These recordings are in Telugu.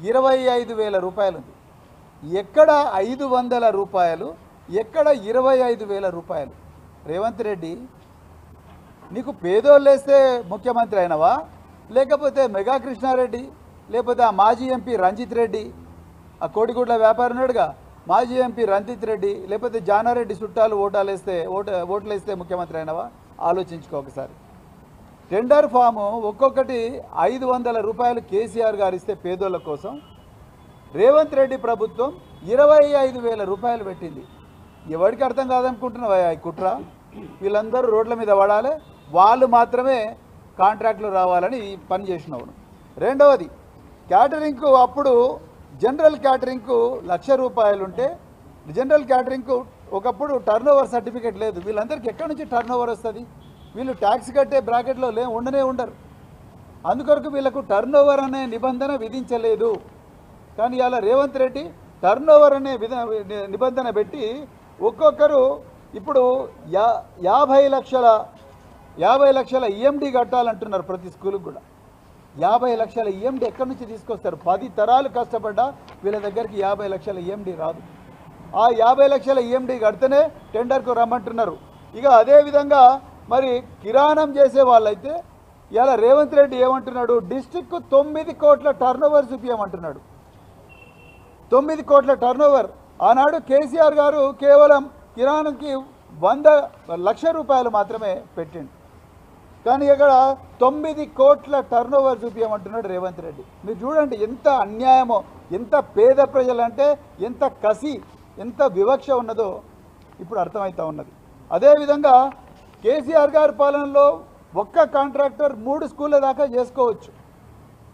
25,000 రూపాయలు ఉంది. ఎక్కడ 500 రూపాయలు, ఎక్కడ 25,000 రూపాయలు? రేవంత్ రెడ్డి, నీకు పేదోళ్ళు వేస్తే ముఖ్యమంత్రి అయినవా, లేకపోతే మెగా కృష్ణారెడ్డి, లేకపోతే ఆ మాజీ ఎంపీ రంజిత్ రెడ్డి, ఆ కోడిగుడ్ల వ్యాపారి ఉన్నాడుగా మాజీ ఎంపీ రంజిత్ రెడ్డి, లేకపోతే జానారెడ్డి చుట్టాలు ఓట్లు వేస్తే ముఖ్యమంత్రి అయినవా? ఆలోచించుకో ఒకసారి. టెండర్ ఫాము ఒక్కొక్కటి 500 రూపాయలు కేసీఆర్ గారు ఇస్తే పేదోళ్ళ కోసం రేవంత్ రెడ్డి ప్రభుత్వం 25,000 రూపాయలు పెట్టింది. ఎవరికి అర్థం కాదనుకుంటున్నావా ఈ కుట్ర? వీళ్ళందరూ రోడ్ల మీద పడాలి, వాళ్ళు మాత్రమే కాంట్రాక్టులు రావాలని పని చేసినావు. రెండవది, క్యాటరింగ్కు అప్పుడు జనరల్ క్యాటరింగ్కు 1,00,000 రూపాయలు ఉంటే జనరల్ క్యాటరింగ్కు ఒకప్పుడు టర్నోవర్ సర్టిఫికేట్ లేదు. వీళ్ళందరికీ ఎక్కడి నుంచి టర్నోవర్ వస్తుంది? వీళ్ళు ట్యాక్స్ కట్టే బ్రాకెట్లో ఉండరు. అందుకొరకు వీళ్ళకు టర్నోవర్ అనే నిబంధన విధించలేదు. కానీ ఇలా రేవంత్ రెడ్డి టర్నోవర్ అనే నిబంధన పెట్టి ఒక్కొక్కరు ఇప్పుడు 50 లక్షల ఈఎండి కట్టాలంటున్నారు ప్రతి స్కూల్కి కూడా. 50 లక్షల ఈఎండి ఎక్కడి నుంచి తీసుకొస్తారు? 10 తరాలు కష్టపడ్డా వీళ్ళ దగ్గరికి 50 లక్షల ఈఎండి రాదు. ఆ 50 లక్షల ఈఎండి కడితేనే టెండర్కు రమ్మంటున్నారు. ఇక అదేవిధంగా మరి కిరాణం చేసే వాళ్ళైతే ఇలా రేవంత్ రెడ్డి ఏమంటున్నాడు? డిస్ట్రిక్ట్కు 9 కోట్ల టర్నోవర్ చూపించమంటున్నాడు. 9 కోట్ల టర్నోవర్. ఆనాడు కేసీఆర్ గారు కేవలం కిరాణంకి 100 రూపాయలు మాత్రమే పెట్టిండు. కానీ ఇక్కడ 9 కోట్ల టర్నోవర్ చూపించమంటున్నాడు రేవంత్ రెడ్డి. మీరు చూడండి ఎంత అన్యాయమో, ఎంత పేద ప్రజలంటే ఎంత కసి, ఎంత వివక్ష ఉన్నదో ఇప్పుడు అర్థమవుతా ఉన్నది. అదేవిధంగా కేసీఆర్ గారి పాలనలో ఒక్క కాంట్రాక్టర్ 3 స్కూళ్ళ దాకా చేసుకోవచ్చు.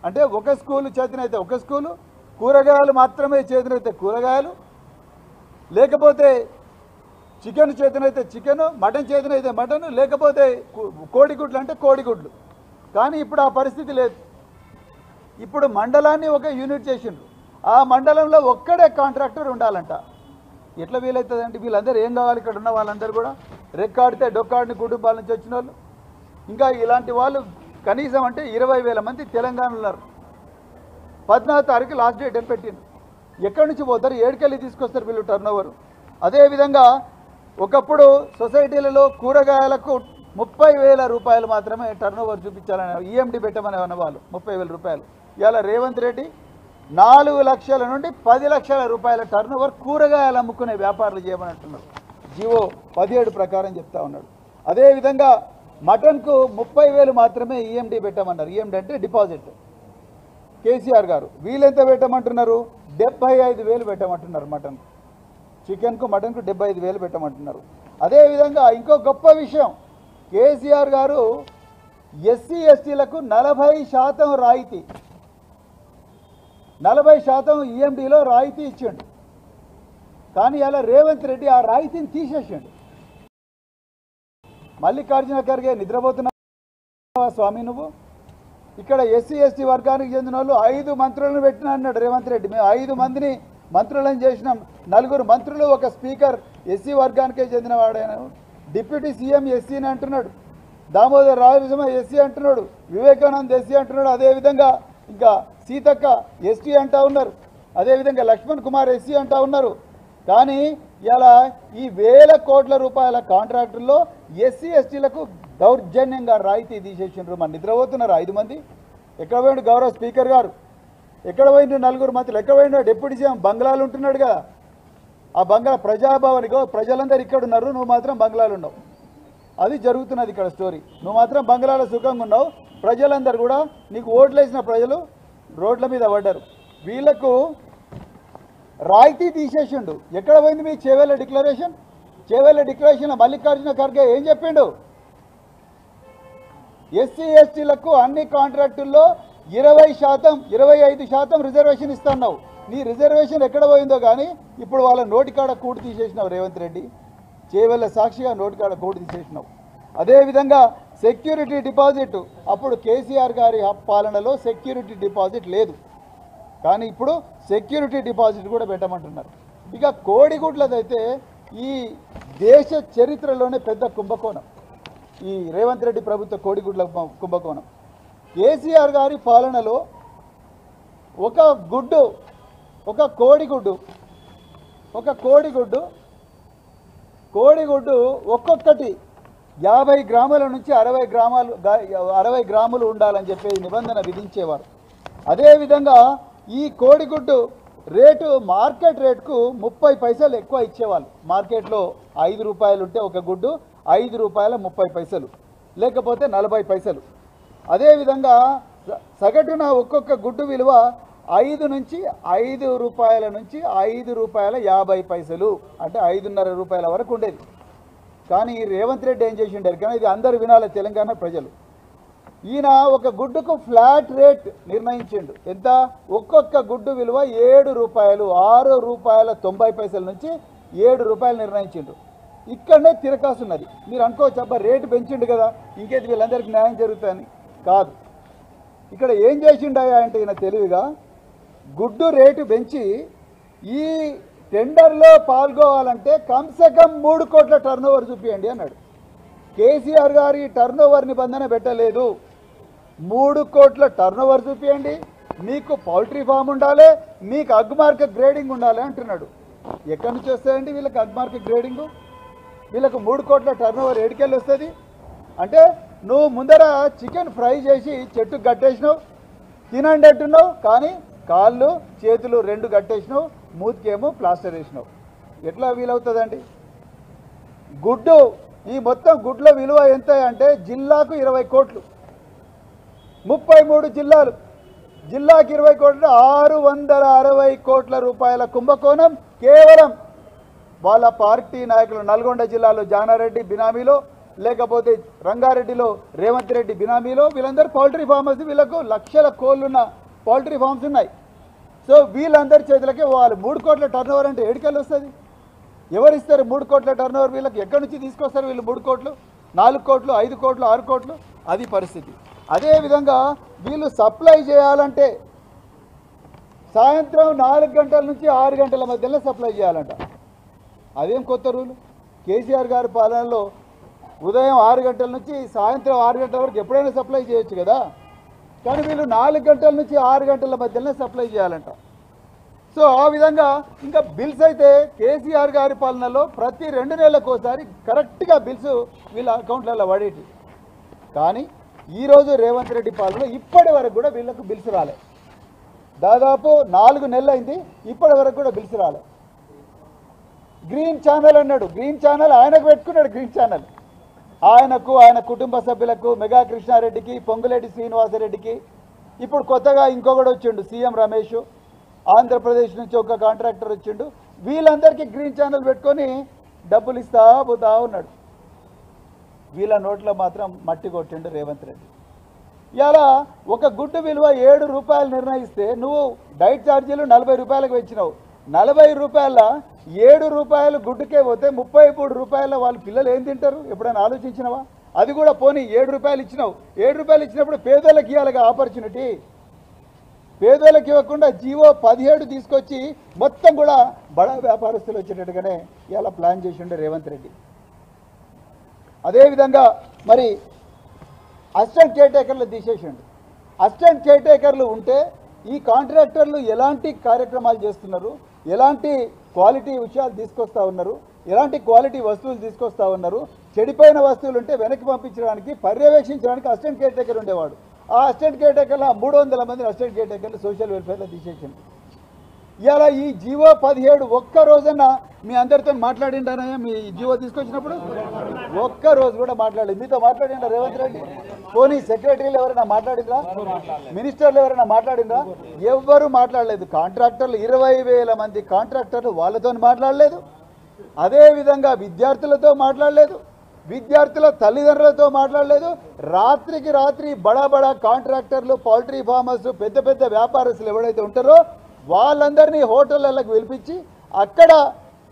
అంటే ఒక స్కూలు చేతనైతే ఒక స్కూలు, కూరగాయలు మాత్రమే చేతనైతే కూరగాయలు, లేకపోతే చికెన్ చేతనైతే చికెను, మటన్ చేతనైతే మటను, లేకపోతే కోడిగుడ్లు అంటే కోడిగుడ్లు. కానీ ఇప్పుడు ఆ పరిస్థితి లేదు. ఇప్పుడు మండలాన్ని ఒక యూనిట్ చేసిండ్రు. ఆ మండలంలో ఒక్కడే కాంట్రాక్టర్ ఉండాలంట. ఎట్లా వీలవుతుందంటే వీళ్ళందరూ ఏం కావాలి? ఇక్కడ ఉన్న వాళ్ళందరూ కూడా రెక్కాడితే డొక్కాడిని కుటుంబాల నుంచి వచ్చిన వాళ్ళు. ఇంకా ఇలాంటి వాళ్ళు కనీసం అంటే 20,000 మంది తెలంగాణలో ఉన్నారు. 14వ తారీఖు లాస్ట్ డేట్ అని పెట్టింది. ఎక్కడి నుంచి పోతారు? ఏడుకెళ్ళి తీసుకొస్తారు వీళ్ళు టర్నోవర్. అదేవిధంగా ఒకప్పుడు సొసైటీలలో కూరగాయలకు 30,000 రూపాయలు మాత్రమే టర్నోవర్ చూపించాలని ఈఎండి పెట్టమని అన్నవాళ్ళు 30,000 రూపాయలు. ఇవాళ రేవంత్ రెడ్డి 4 లక్షల నుండి 10 లక్షల రూపాయల టర్నోవర్ కూరగాయలు అమ్ముకునే వ్యాపారాలు చేయమని అంటున్నారు. జీవో 17 ప్రకారం చెప్తా ఉన్నాడు. అదేవిధంగా మటన్కు 30,000 మాత్రమే ఈఎండి పెట్టమన్నారు. ఈఎండి అంటే డిపాజిట్. కేసీఆర్ గారు వీళ్ళెంత పెట్టమంటున్నారు? 75,000 పెట్టమంటున్నారు మటన్. చికెన్కు మటన్కు 75,000 పెట్టమంటున్నారు. అదేవిధంగా ఇంకో గొప్ప విషయం, కేసీఆర్ గారు ఎస్సీ ఎస్టీలకు 40% రాయితీ, 40% ఈఎండిలో రాయితీ ఇచ్చిండు. కానీ అలా రేవంత్ రెడ్డి ఆ రాయితీని తీసేసిండు. మల్లికార్జున ఖర్గే నిద్రపోతున్నావా స్వామి నువ్వు? ఇక్కడ ఎస్సీ ఎస్టీ వర్గానికి చెందిన వాళ్ళు 5 మంత్రులను పెట్టినా అన్నాడు రేవంత్ రెడ్డి. మేము 5 మందిని మంత్రులను చేసినాం. 4 మంత్రులు, ఒక స్పీకర్ ఎస్సీ వర్గానికే చెందిన వాడైనా. డిప్యూటీ సీఎం ఎస్సీని అంటున్నాడు, దామోదర్ రాజనరసింహ ఎస్సీ అంటున్నాడు, వివేకానంద్ ఎస్సీ అంటున్నాడు. అదేవిధంగా ఇంకా సీతక్క ఎస్టీ అంటా ఉన్నారు. అదేవిధంగా లక్ష్మణ్ కుమార్ ఎస్సీ అంటా ఉన్నారు. కానీ ఇలా ఈ 1,000 కోట్ల రూపాయల కాంట్రాక్టుల్లో ఎస్సీ ఎస్టీలకు దౌర్జన్యంగా రాయితీ తీసేసిండ్రు. మన నిద్రపోతున్నారు 5 మంది. ఎక్కడ పోయిండు గౌరవ స్పీకర్ గారు? ఎక్కడ పోయిండు 4 మంత్రులు? ఎక్కడ పోయిండు డిప్యూటీ సీఎం? బంగ్లాలు ఉంటున్నాడు కదా. ఆ బంగ్లా ప్రజాభవనిగో ప్రజలందరూ ఇక్కడ ఉన్నారు, నువ్వు మాత్రం బంగ్లాలు ఉన్నావు. అది జరుగుతున్నది ఇక్కడ స్టోరీ. నువ్వు మాత్రం బంగ్లాలో సుఖంగా ఉన్నావు. ప్రజలందరూ కూడా నీకు ఓట్లు వేసిన ప్రజలు రోడ్ల మీద పడ్డారు. వీళ్లకు రాయితీ తీసేసిండు. ఎక్కడ పోయింది మీ చేవేళ్ళ డిక్లరేషన్? చేవేళ్ళ డిక్లరేషన్లో మల్లికార్జున ఖర్గే ఏం చెప్పిండు? ఎస్సీ ఎస్టీలకు అన్ని కాంట్రాక్టుల్లో 20%, 25% రిజర్వేషన్ ఇస్తున్నావు. నీ రిజర్వేషన్ ఎక్కడ పోయిందో కానీ ఇప్పుడు వాళ్ళ నోటికాడ కూడు తీసేసినావు రేవంత్ రెడ్డి. చేవేళ్ళ సాక్షిగా నోటికాడ కూడు తీసేసినావు. అదేవిధంగా సెక్యూరిటీ డిపాజిట్, అప్పుడు కేసీఆర్ గారి పాలనలో సెక్యూరిటీ డిపాజిట్ లేదు, కానీ ఇప్పుడు సెక్యూరిటీ డిపాజిట్ కూడా పెట్టమంటున్నారు. ఇక కోడిగుడ్లదైతే ఈ దేశ చరిత్రలోనే పెద్ద కుంభకోణం ఈ రేవంత్ రెడ్డి ప్రభుత్వ కోడిగుడ్ల కుంభకోణం. కేసీఆర్ గారి పాలనలో ఒక గుడ్డు ఒక కోడిగుడ్డు ఒక్కొక్కటి 50 గ్రాముల నుంచి 60 గ్రాములు ఉండాలని చెప్పి నిబంధన విధించేవారు. అదేవిధంగా ఈ కోడిగుడ్డు రేటు మార్కెట్ రేటుకు 30 పైసలు ఎక్కువ ఇచ్చేవాళ్ళు. మార్కెట్లో 5 రూపాయలు ఉంటే ఒక గుడ్డు 5 రూపాయల 30 పైసలు, లేకపోతే 40 పైసలు. అదేవిధంగా సగటున ఒక్కొక్క గుడ్డు విలువ 5 రూపాయల నుంచి 5 రూపాయల 50 పైసలు, అంటే 5.5 రూపాయల వరకు ఉండేది. కానీ రేవంత్ రెడ్డి ఏం చేసిండారు, కానీ ఇది అందరు వినాలి తెలంగాణ ప్రజలు. ఈయన ఒక గుడ్డుకు ఫ్లాట్ రేట్ నిర్ణయించిండు. ఎంత? ఒక్కొక్క గుడ్డు విలువ 7 రూపాయలు, 6 రూపాయల 90 పైసల నుంచి 7 రూపాయలు నిర్ణయించిండు. ఇక్కడనే తిరకాసున్నది. మీరు అనుకోవచ్చు అబ్బా రేటు పెంచిండు కదా ఇంకేది వీళ్ళందరికీ న్యాయం జరుగుతుందని. కాదు, ఇక్కడ ఏం చేసిండాయా అంటే ఈయన తెలివిగా గుడ్డు రేటు పెంచి ఈ టెండర్లో పాల్గొవాలంటే కమ్సే కమ్ 3 కోట్ల టర్నోవర్ చూపించండి అన్నాడు. కేసీఆర్ గారి టర్నోవర్ నిబంధన పెట్టలేదు. 3 కోట్ల టర్నోవర్ చూపించండి, మీకు పౌల్ట్రీ ఫామ్ ఉండాలి, మీకు అగ్మార్క్ గ్రేడింగ్ ఉండాలి అంటున్నాడు. ఎక్కడి నుంచి వస్తాయండి వీళ్ళకి అగ్మార్క్ గ్రేడింగు? వీళ్ళకు 3 కోట్ల టర్నోవర్ ఏడికెళ్ళి వస్తుంది? అంటే నువ్వు ముందర చికెన్ ఫ్రై చేసి చెట్టుకు కట్టేసినావు, తినండి అంటున్నావు, కానీ కాళ్ళు చేతులు 2 కట్టేసినావు, మూతికేమో ప్లాస్టర్ వేసినావు. ఎట్లా వీలవుతుందండి? గుడ్డు ఈ మొత్తం గుడ్ల విలువ ఎంత అంటే జిల్లాకు 20 కోట్లు, 33 జిల్లాలు, జిల్లాకు 20 కోట్లు, 660 కోట్ల రూపాయల కుంభకోణం కేవలం వాళ్ళ పార్టీ నాయకులు. నల్గొండ జిల్లాలో జానారెడ్డి బినామీలో, లేకపోతే రంగారెడ్డిలో రేవంత్ రెడ్డి బినామీలో, వీళ్ళందరూ పౌల్ట్రీ ఫార్మర్స్. వీళ్ళకు లక్షల కోళ్ళున్న పౌల్ట్రీ ఫార్మ్స్ ఉన్నాయి. సో వీళ్ళందరి చేతులకే వాళ్ళు 3 కోట్ల టర్నోవర్ అంటే ఏడికెళ్ళి వస్తుంది? ఎవరిస్తారు 3 కోట్ల టర్నోవర్ వీళ్ళకి? ఎక్కడి నుంచి తీసుకొస్తారు వీళ్ళు 3 కోట్లు, 4 కోట్లు, 5 కోట్లు, 6 కోట్లు? అది పరిస్థితి. అదేవిధంగా వీళ్ళు సప్లై చేయాలంటే సాయంత్రం 4 గంటల నుంచి 6 గంటల మధ్యలో సప్లై చేయాలంట. అదేం కొత్త రూలు? కేసీఆర్ గారి పాలనలో ఉదయం 6 గంటల నుంచి సాయంత్రం 6 గంటల వరకు ఎప్పుడైనా సప్లై చేయొచ్చు కదా. కానీ వీళ్ళు 4 గంటల నుంచి 6 గంటల మధ్యలోనే సప్లై చేయాలంట. సో ఆ విధంగా ఇంకా బిల్స్ అయితే కేసీఆర్ గారి పాలనలో ప్రతి 2 నెలలకు ఒకసారి కరెక్ట్గా బిల్స్ వీళ్ళ అకౌంట్లలో పడేటి. కానీ ఈరోజు రేవంత్ రెడ్డి పాలనలో ఇప్పటి వరకు కూడా వీళ్ళకు బిల్స్ రాలే. దాదాపు 4 నెలలు అయింది, ఇప్పటి వరకు కూడా బిల్స్ రాలే. గ్రీన్ ఛానల్ అన్నాడు, గ్రీన్ ఛానల్ ఆయనకు పెట్టుకున్నాడు. గ్రీన్ ఛానల్ ఆయనకు, ఆయన కుటుంబ సభ్యులకు, మెగా కృష్ణారెడ్డికి, పొంగులేటి శ్రీనివాసరెడ్డికి, ఇప్పుడు కొత్తగా ఇంకొకటి వచ్చిండు సీఎం రమేష్, ఆంధ్రప్రదేశ్ నుంచి ఒక కాంట్రాక్టర్ వచ్చిండు. వీళ్ళందరికీ గ్రీన్ ఛానల్ పెట్టుకొని డబ్బులు ఇస్తా పోతా ఉన్నాడు. వీళ్ళ నోట్లో మాత్రం మట్టి కొట్టిండు రేవంత్ రెడ్డి. ఇలా ఒక గుడ్డు విలువ 7 రూపాయలు నిర్ణయిస్తే నువ్వు డైట్ ఛార్జీలు 40 రూపాయలకు పెంచినావు. 40 రూపాయల 7 రూపాయలు గుడ్డుకే పోతే 33 రూపాయల వాళ్ళ పిల్లలు ఏం తింటారు? ఎప్పుడైనా ఆలోచించినవా? అది కూడా పోనీ 7 రూపాయలు ఇచ్చినావు. 7 రూపాయలు ఇచ్చినప్పుడు పేదోళ్ళకి ఇవ్వాలిగా ఆపర్చునిటీ. పేదోళ్ళకి ఇవ్వకుండా జీవో 17 తీసుకొచ్చి మొత్తం కూడా బడా వ్యాపారస్తులు వచ్చేటట్టుగానే ఇలా ప్లాన్ చేసిండే రేవంత్ రెడ్డి. అదేవిధంగా మరి అసిస్టెంట్ కేర్టేకర్లు తీసేసిండు. అసిస్టెంట్ కేర్టేకర్లు ఉంటే ఈ కాంట్రాక్టర్లు ఎలాంటి కార్యక్రమాలు చేస్తున్నారు, ఎలాంటి క్వాలిటీ విషయాలు తీసుకొస్తా ఉన్నారు, ఎలాంటి క్వాలిటీ వస్తువులు తీసుకొస్తా ఉన్నారు, చెడిపోయిన వస్తువులు ఉంటే వెనక్కి పంపించడానికి, పర్యవేక్షించడానికి అసిస్టెంట్ కేర్టేకర్ ఉండేవాడు. ఆ అసిస్టెంట్ కేర్టేకర్లో 300 మంది అసిస్టెంట్ కేర్టేకర్లు సోషల్ వెల్ఫేర్లో తీసేసింది. ఇలా ఈ జీవో 17 ఒక్క రోజన్నా మీ అందరితో మాట్లాడిండానయ్యా? మీ జీవో తీసుకొచ్చినప్పుడు ఒక్క రోజు కూడా మాట్లాడలేదు. మీతో మాట్లాడిండా రేవంత్ రెడ్డి? పోనీ సెక్రటరీలు ఎవరైనా మాట్లాడిందా? మినిస్టర్లు ఎవరైనా మాట్లాడిందా? ఎవ్వరూ మాట్లాడలేదు. కాంట్రాక్టర్లు 20,000 మంది కాంట్రాక్టర్లు, వాళ్ళతో మాట్లాడలేదు. అదేవిధంగా విద్యార్థులతో మాట్లాడలేదు, విద్యార్థుల తల్లిదండ్రులతో మాట్లాడలేదు. రాత్రికి రాత్రి బడా బడా కాంట్రాక్టర్లు, పౌల్ట్రీ ఫార్మర్స్, పెద్ద పెద్ద వ్యాపారస్తులు ఎవరైతే ఉంటారో వాళ్ళందరినీ హోటళ్ళకు పిలిపించి అక్కడ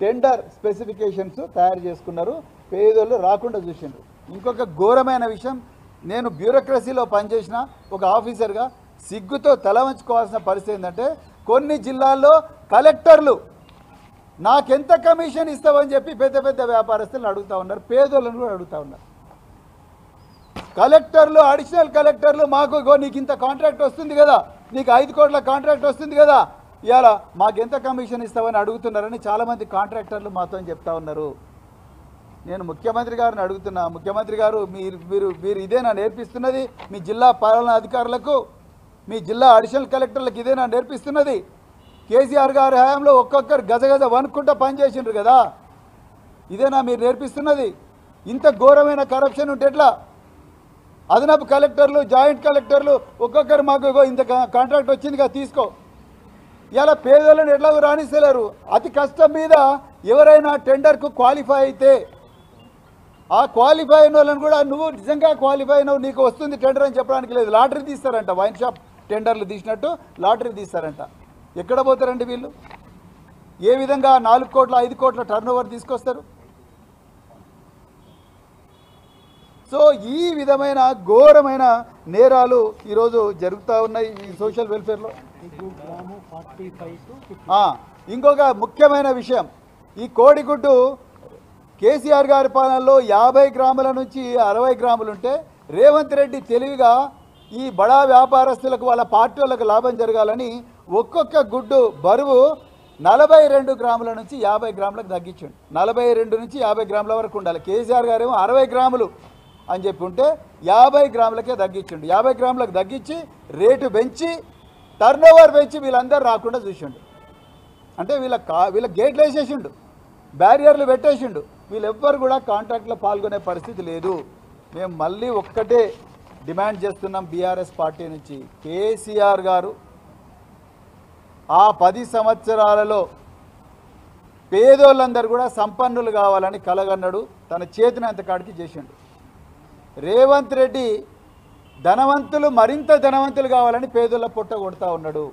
టెండర్ స్పెసిఫికేషన్స్ తయారు చేసుకున్నారు. పేదోళ్ళు రాకుండా చూసిండ్రు. ఇంకొక ఘోరమైన విషయం, నేను బ్యూరోక్రసీలో పనిచేసిన ఒక ఆఫీసర్గా సిగ్గుతో తల వంచుకోవాల్సిన పరిస్థితి ఏంటంటే, కొన్ని జిల్లాల్లో కలెక్టర్లు నాకెంత కమిషన్ ఇస్తావని చెప్పి పెద్ద పెద్ద వ్యాపారస్తులను అడుగుతూ ఉన్నారు, పేదోళ్ళను కూడా అడుగుతూ ఉన్నారు. కలెక్టర్లు, అడిషనల్ కలెక్టర్లు మాకు నీకు ఇంత కాంట్రాక్ట్ వస్తుంది కదా, నీకు 5 కోట్ల కాంట్రాక్ట్ వస్తుంది కదా, ఇవాళ మాకెంత కమిషన్ ఇస్తావని అడుగుతున్నారని చాలామంది కాంట్రాక్టర్లు మాతో చెప్తా ఉన్నారు. నేను ముఖ్యమంత్రి గారిని అడుగుతున్నా, ముఖ్యమంత్రి గారు మీరు ఇదేనా నేర్పిస్తున్నది మీ జిల్లా పాలనా అధికారులకు, మీ జిల్లా అడిషనల్ కలెక్టర్లకు ఇదేనా నేర్పిస్తున్నది? కేసీఆర్ గారి హయాంలో ఒక్కొక్కరు గజగజ వనుక్కుంటా పనిచేసిండ్రు కదా, ఇదేనా మీరు నేర్పిస్తున్నది? ఇంత ఘోరమైన కరప్షన్ ఉంటే ఎట్లా? అదనపు కలెక్టర్లు, జాయింట్ కలెక్టర్లు ఒక్కొక్కరు మాకు ఇంత కాంట్రాక్ట్ వచ్చింది కదా తీసుకో, ఇలా పేదలను ఎట్లా రాణిస్తలేరు. అతి కష్టం మీద ఎవరైనా టెండర్కు క్వాలిఫై అయితే ఆ క్వాలిఫై అయిన వాళ్ళని కూడా నువ్వు నిజంగా క్వాలిఫై అయినవు నీకు వస్తుంది టెండర్ అని చెప్పడానికి లేదు. లాటరీ తీస్తారంట, వైన్ షాప్ టెండర్లు తీసినట్టు లాటరీ తీస్తారంట. ఎక్కడ పోతారండి వీళ్ళు? ఏ విధంగా 4 కోట్ల 5 కోట్ల టర్న్ ఓవర్ తీసుకొస్తారు? సో ఈ విధమైన ఘోరమైన నేరాలు ఈరోజు జరుగుతూ ఉన్నాయి ఈ సోషల్ వెల్ఫేర్లో. ఇంకొక ముఖ్యమైన విషయం, ఈ కోడిగుడ్డు కేసీఆర్ గారి పాలనలో 50 గ్రాముల నుంచి 60 గ్రాములు ఉంటే రేవంత్ రెడ్డి తెలివిగా ఈ బడా వ్యాపారస్తులకు వాళ్ళ పార్టీ వాళ్ళకు లాభం జరగాలని ఒక్కొక్క గుడ్డు బరువు 42 గ్రాముల నుంచి 50 గ్రాములకు తగ్గించండి. 42 నుంచి 50 గ్రాముల వరకు ఉండాలి. కేసీఆర్ గారు ఏమో 60 గ్రాములు అని చెప్పి ఉంటే 50 గ్రాములకే తగ్గించండి. 50 గ్రాములకు తగ్గించి రేటు పెంచి టర్న్ ఓవర్ పెంచి వీళ్ళందరూ రాకుండా చూసిండు. అంటే వీళ్ళ గేట్లు వేసేసిండు, బ్యారియర్లు పెట్టేసిండు. వీళ్ళెవ్వరు కూడా కాంట్రాక్ట్లో పాల్గొనే పరిస్థితి లేదు. మేము మళ్ళీ ఒక్కటే డిమాండ్ చేస్తున్నాం బీఆర్ఎస్ పార్టీ నుంచి, కేసీఆర్ గారు ఆ 10 సంవత్సరాలలో పేదోళ్ళందరూ కూడా సంపన్నులు కావాలని కలగన్నాడు, తన చేతినంత కాడికి చేసిండు. రేవంత్ రెడ్డి ధనవంతులు మరింత ధనవంతులు కావాలని పేదోళ్ళ పొట్ట కొడతా ఉన్నాడు,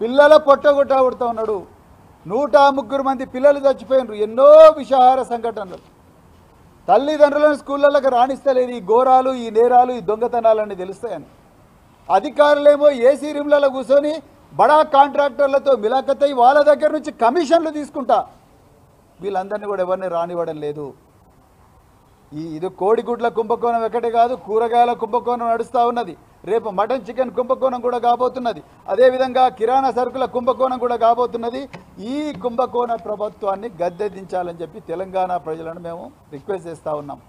పిల్లల పొట్ట కొడతా ఉన్నాడు. 103 మంది పిల్లలు చచ్చిపోయినారు. ఎన్నో విషాహార సంఘటనలు. తల్లిదండ్రులను స్కూళ్ళకి రాణిస్తలేదు. ఈ ఘోరాలు, ఈ నేరాలు, ఈ దొంగతనాలన్నీ తెలుస్తాయని అధికారులేమో ఏసీ రూమ్లలో కూర్చొని బడా కాంట్రాక్టర్లతో మిలాఖతై వాళ్ళ దగ్గర నుంచి కమిషన్లు తీసుకుంటా వీళ్ళందరినీ కూడా ఎవరిని రానివ్వడం లేదు. ఇది కోడిగుడ్ల కుంభకోణం ఒకటే కాదు, కూరగాయల కుంభకోణం నడుస్తూ ఉన్నది. రేపు మటన్ చికెన్ కుంభకోణం కూడా కాబోతున్నది. అదేవిధంగా కిరాణా సరుకుల కుంభకోణం కూడా కాబోతున్నది. ఈ కుంభకోణ ప్రభుత్వాన్ని గద్దెదించాలని చెప్పి తెలంగాణ ప్రజలను మేము రిక్వెస్ట్ చేస్తూ ఉన్నాం.